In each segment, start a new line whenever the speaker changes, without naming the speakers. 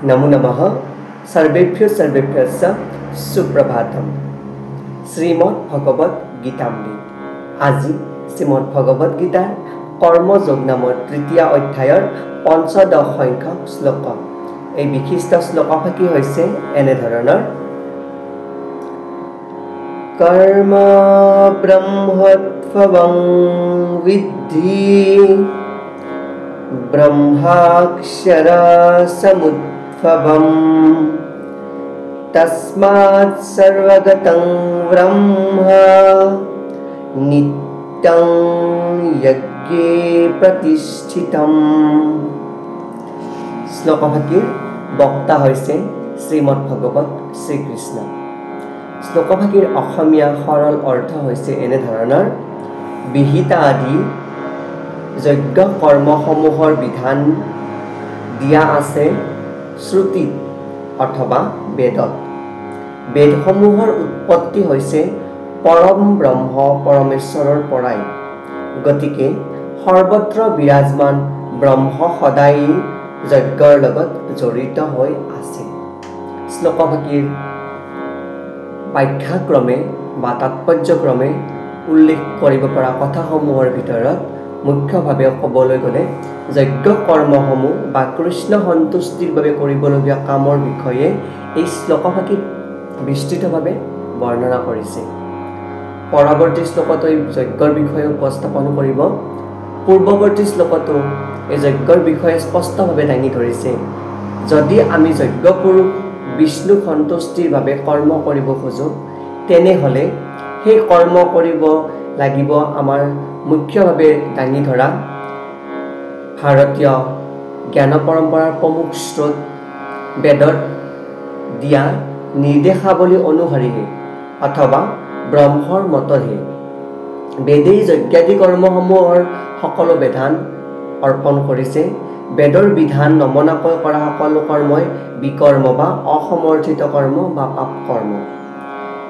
नमो नमः सर्वेभ्यश्च सुप्रभातम। श्रीमद् भगवत गीतामृत আজি শ্ৰীমদ্ ভগৱত গীতাৰ কৰ্মযোগ নামৰ তৃতীয় অধ্যায়ৰ পঞ্চদশ সংখ্যক শ্লোক। এই বিশিষ্ট শ্লোকফাকি হৈছে এনেধৰণৰ: কৰ্ম ব্ৰহ্মত্বং বিদ্ধি ব্ৰহ্মাক্ষৰ সমুদ্ভৱম তস্মাৎ সৰ্বগতং ব্ৰহ্ম নিত্যং যজ্ঞে প্ৰতিষ্ঠিতম। শ্লোকভাগীৰ বক্তা হৈছে শ্ৰীমদ্ ভগৱত শ্ৰীকৃষ্ণ। শ্লোকভাগীৰ অসমীয়া সৰল অৰ্থ হৈছে এনেধৰণৰ: বিহিতা আদি যজ্ঞ কৰ্মসমূহৰ বিধান দিয়া আছে শ্ৰুতিত অথবা বেদত। বেদসমূহৰ উৎপত্তি হৈছে পৰম ব্ৰহ্ম পৰমেশ্বৰৰ পৰাই। গতিকে সৰ্বত্ৰ বিৰাজমান ব্ৰহ্ম সদায় যজ্ঞৰ লগত জড়িত হৈ আছে। শ্লোকভাগীৰ ব্যাখ্যাক্ৰমে বা তাৎপৰ্যক্ৰমে উল্লেখ কৰিব পৰা কথাসমূহৰ ভিতৰত মুখ্যভাৱে ক'বলৈ গ'লে যজ্ঞ কৰ্মসমূহ বা কৃষ্ণ সন্তুষ্টিৰ বাবে কৰিবলগীয়া কামৰ বিষয়ে এই শ্লোকভাগীত বিস্তৃতভাৱে বৰ্ণনা কৰিছে। পৰৱৰ্তী শ্লোকতো এই যজ্ঞৰ বিষয়ে উপস্থাপন কৰিব। পূৰ্বৱৰ্তী শ্লোকতো এই যজ্ঞৰ বিষয়ে স্পষ্টভাৱে দাঙি ধৰিছে। যদি আমি যজ্ঞ পুৰুষ বিষ্ণু সন্তুষ্টিৰ বাবে কৰ্ম কৰিব খোজোঁ, তেনেহ'লে সেই কৰ্ম কৰিব লাগিব আমাৰ মুখ্যভাৱে দাঙি ধৰা ভাৰতীয় জ্ঞান পৰম্পৰাৰ প্ৰমুখ স্ৰোত বেদত দিয়া নিৰ্দেশাৱলী অনুসৰিহে অথবা ব্ৰহ্মৰ মতহে। বেদেই যজ্ঞাদি কৰ্মসমূহৰ সকলো বিধান অৰ্পণ কৰিছে। বেদৰ বিধান নমনাকৈ কৰা সকলো কৰ্মই বিকৰ্ম বা অসমৰ্থিত কৰ্ম বা পাপ কৰ্ম।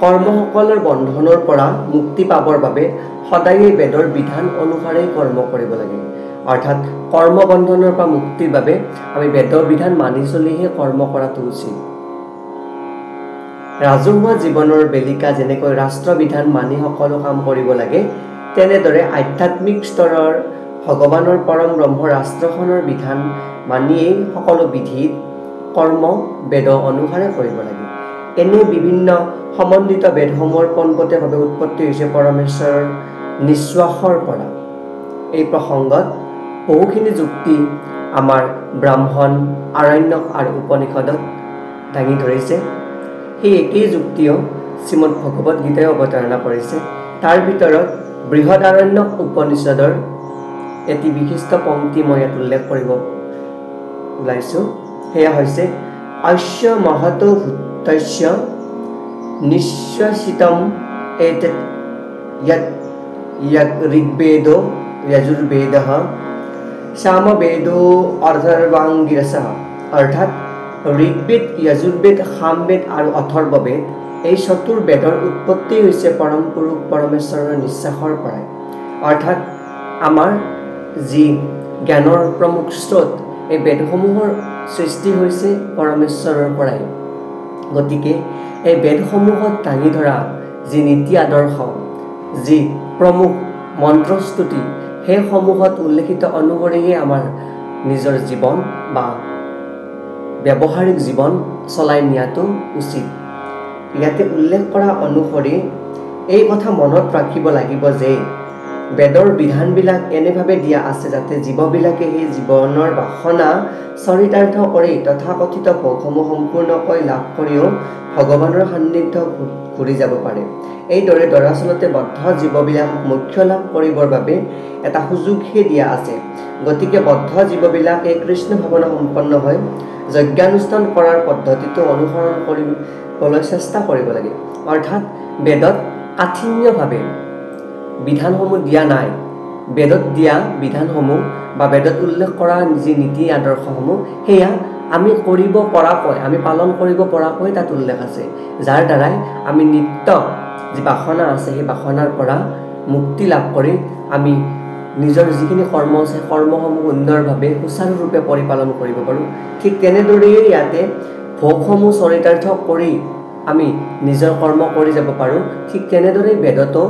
কৰ্মসকলৰ বন্ধনৰ পৰা মুক্তি পাবৰ বাবে সদায়েই বেদৰ বিধান অনুসাৰে কৰ্ম কৰিব লাগে। অৰ্থাৎ কৰ্ম বন্ধনৰ পৰা মুক্তিৰ বাবে আমি বেদৰ বিধান মানি চলিহে কৰ্ম কৰাটো উচিত। ৰাজহুৱা জীৱনৰ বেলিকা যেনেকৈ ৰাষ্ট্ৰবিধান মানি সকলো কাম কৰিব লাগে, তেনেদৰে আধ্যাত্মিক স্তৰৰ ভগৱানৰ পৰম ব্ৰহ্ম ৰাষ্ট্ৰখনৰ বিধান মানিয়েই সকলো বিধিত কৰ্ম বেদ অনুসাৰে কৰিব লাগে। এনে বিভিন্ন সমন্বিত বেদসমূহৰ পোনপটীয়াভাৱে উৎপত্তি হৈছে পৰমেশ্বৰৰ নিশ্বাসৰ পৰা। এই প্ৰসংগত বহুখিনি যুক্তি আমাৰ ব্ৰাহ্মণ, আৰণ্যক আৰু উপনিষদত দাঙি ধৰিছে। সেই একেই যুক্তিও শ্ৰীমদ্ ভগৱত গীতাই অৱতাৰণা কৰিছে। তাৰ ভিতৰত বৃহদাৰণ্যক উপনিষদৰ এটি বিশিষ্ট পংক্তি মই ইয়াত উল্লেখ কৰিব ওলাইছোঁ। সেয়া হৈছে: অস্য মহতো ভূতস্য নিশ্বাসিতম এতৎ য়ৎ ঋগ্বেদো যজুৰ্বেদঃ সামবেদো অথৰ্বাংগিৰসঃ। অৰ্থাৎ ঋগ্বেদ, যজুৰ্বেদ, সামবেদ আৰু অথৰ্ববেদ এই চতুৰ্বেদৰ উৎপত্তি হৈছে পৰম পুৰুষ পৰমেশ্বৰৰ নিশ্বাসৰ পৰাই। অৰ্থাৎ আমাৰ যি জ্ঞানৰ প্ৰমুখ স্ৰোত, এই বেদসমূহৰ সৃষ্টি হৈছে পৰমেশ্বৰৰ পৰাই। গতিকে এই বেদসমূহত দাঙি ধৰা যি নীতি আদৰ্শ, যি প্ৰমুখ মন্ত্ৰস্তুতি, সেইসমূহত উল্লেখিত অনুসৰিহে আমাৰ নিজৰ জীৱন বা ব্যৱহাৰিক জীৱন চলাই নিয়াটো উচিত। ইয়াতে উল্লেখ কৰা অনুসৰি এই কথা মনত ৰাখিব লাগিব যে বেদৰ বিধানবিলাক এনেভাৱে দিয়া আছে যাতে জীৱবিলাকে সেই জীৱনৰ বাসনা চৰিতাৰ্থ কৰি তথাকথিত ভোগসমূহ সম্পূৰ্ণকৈ লাভ কৰিও ভগৱানৰ সান্নিধ্য ঘূৰি যাব পাৰে। এইদৰে দৰাচলতে বদ্ধ জীৱবিলাক মোক্ষ লাভ কৰিবৰ বাবে এটা সুযোগহে দিয়া আছে। গতিকে বদ্ধ জীৱবিলাক এই কৃষ্ণ ভাৱনা সম্পন্ন হৈ যজ্ঞানুষ্ঠান কৰাৰ পদ্ধতিটো অনুসৰণ কৰিবলৈ চেষ্টা কৰিব লাগে। অৰ্থাৎ বেদত কাঠিন্যভাৱে বিধানসমূহ দিয়া নাই। বেদত দিয়া বিধানসমূহ বা বেদত উল্লেখ কৰা যি নীতি আদৰ্শসমূহ, সেয়া আমি কৰিব পৰাকৈ, আমি পালন কৰিব পৰাকৈ তাত উল্লেখ আছে, যাৰ দ্বাৰাই আমি নিত্য যি বাসনা আছে সেই বাসনাৰ পৰা মুক্তি লাভ কৰি আমি নিজৰ যিখিনি কৰ্ম আছে কৰ্মসমূহ সুন্দৰভাৱে সুচাৰুৰূপে পৰিপালন কৰিব পাৰোঁ। ঠিক তেনেদৰেই ইয়াতে ভোগসমূহ চৰিতাৰ্থ কৰি আমি নিজৰ কৰ্ম কৰি যাব পাৰোঁ। ঠিক তেনেদৰেই বেদতো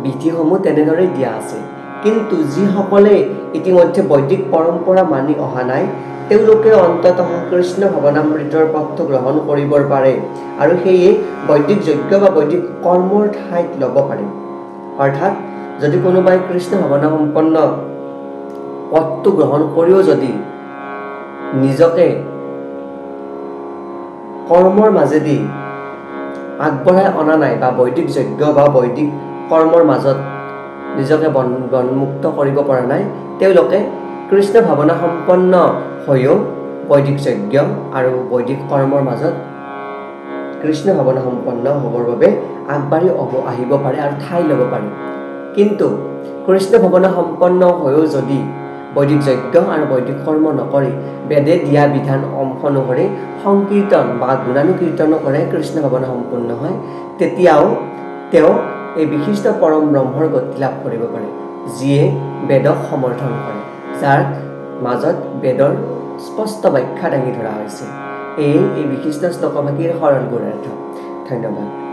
বিধিসমূহ তেনেদৰেই দিয়া আছে। কিন্তু যিসকলে ইতিমধ্যে বৈদিক পৰম্পৰা মানি অহা নাই তেওঁলোকে অন্ততঃ কৃষ্ণ ভৱনামৃতৰ পথটো গ্ৰহণ কৰিবৰ পাৰে আৰু সেয়ে বৈদিক যজ্ঞ বা বৈদিক কৰ্মৰ ঠাইত ল'ব পাৰে। অৰ্থাৎ যদি কোনোবাই কৃষ্ণ ভাৱনা সম্পন্ন পথটো গ্ৰহণ কৰিও যদি নিজকে কৰ্মৰ মাজেদি আগবঢ়াই অনা নাই বা বৈদিক যজ্ঞ বা বৈদিক কৰ্মৰ মাজত নিজকে বনমুক্ত কৰিব পৰা নাই তেওঁলোকে কৃষ্ণ ভাৱনা সম্পন্ন হৈও বৈদিক যজ্ঞ আৰু বৈদিক কৰ্মৰ মাজত কৃষ্ণ ভাৱনা সম্পন্ন হ'বৰ বাবে আগবাঢ়ি আহিব পাৰে আৰু ঠাই ল'ব পাৰে। কিন্তু কৃষ্ণ ভাৱনা সম্পন্ন হৈও যদি বৈদিক যজ্ঞ আৰু বৈদিক কৰ্ম নকৰি বেদে দিয়া বিধান অনুসৰি সংকীৰ্তন বা গুণানুকীৰ্তনো কৰে কৃষ্ণ ভাৱনা সম্পন্ন হয়, তেতিয়াও তেওঁ এই বিশিষ্ট পৰম ব্ৰহ্মৰ গতি লাভ কৰিব পাৰে, যিয়ে বেদক সমৰ্থন কৰে, যাৰ মাজত বেদৰ স্পষ্ট ব্যাখ্যা দাঙি ধৰা হৈছে। এই বিশিষ্ট শ্লোকভাগীৰ সৰল গুণাৰ্থ। ধন্যবাদ।